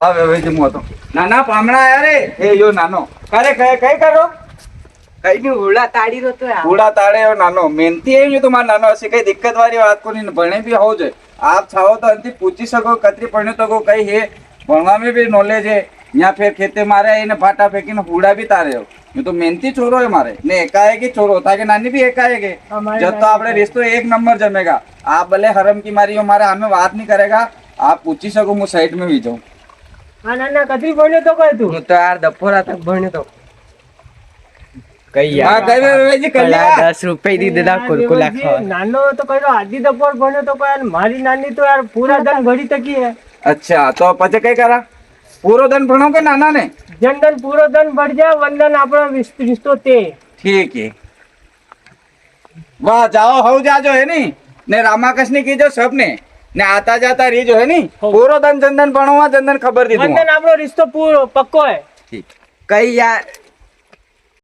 હવે હવે જમો તો નાના પામણા આયા રે એ યો નાનો કારે કઈ કરો કઈ ની ઉડા તાડી રહ્યો તો ઉડા તાળે યો નાનો મહેનતી આવ્યું તો માર નાનો હશે કઈ દિક્કત વાળી વાત કોની ભણે બી હોવ જોઈએ આપ છાવો તો અંતિ પૂછી શકો કતરી ભણ્યો તો કઈ હે ભણવામાં બી નોલેજ હે यहाँ फिर खेते मारे એને ફાટા ફેંકીને હુડા બી તારે ये तो मेहनती चोरो है मारे ने एकाएक ही चोरो था कि नानी भी एकाएक है जब तो आपने रिश्तो एक नंबर जमेगा आप भले हरम की मारी हमारे हमें बात नहीं करेगा आप पूछी सको मैं साइड में भी जाऊं હા ના કતરી ભણ્યો તો કઈ તું હું તો યાર દફોરા તક ભણ્યો તો કઈ હા યાર કઈ વેજી કરી લે 10 રૂપિયા દી દેતા કુરકુલા ખાવા નાનો તો કઈ આધી દફોર ભણ્યો તો કઈ મારી નાની તો યાર પૂરા દન ઘડી તકી હે अच्छा तो પછી કઈ કરા પૂરો દન ભણો કે નાના ને જનધન પૂરો દન ભર જા વંદન આપણો रिश्तो તે ठीक है वाह जाओ हो जाजो है नी ने रामाकृष्ण की जो सब ने आता जाता रही जो है नी पूरो दन चंदन भणवा चंदन खबर दी વંદન આપણો रिश्तो પૂરો પક્કો હે કઈ યાર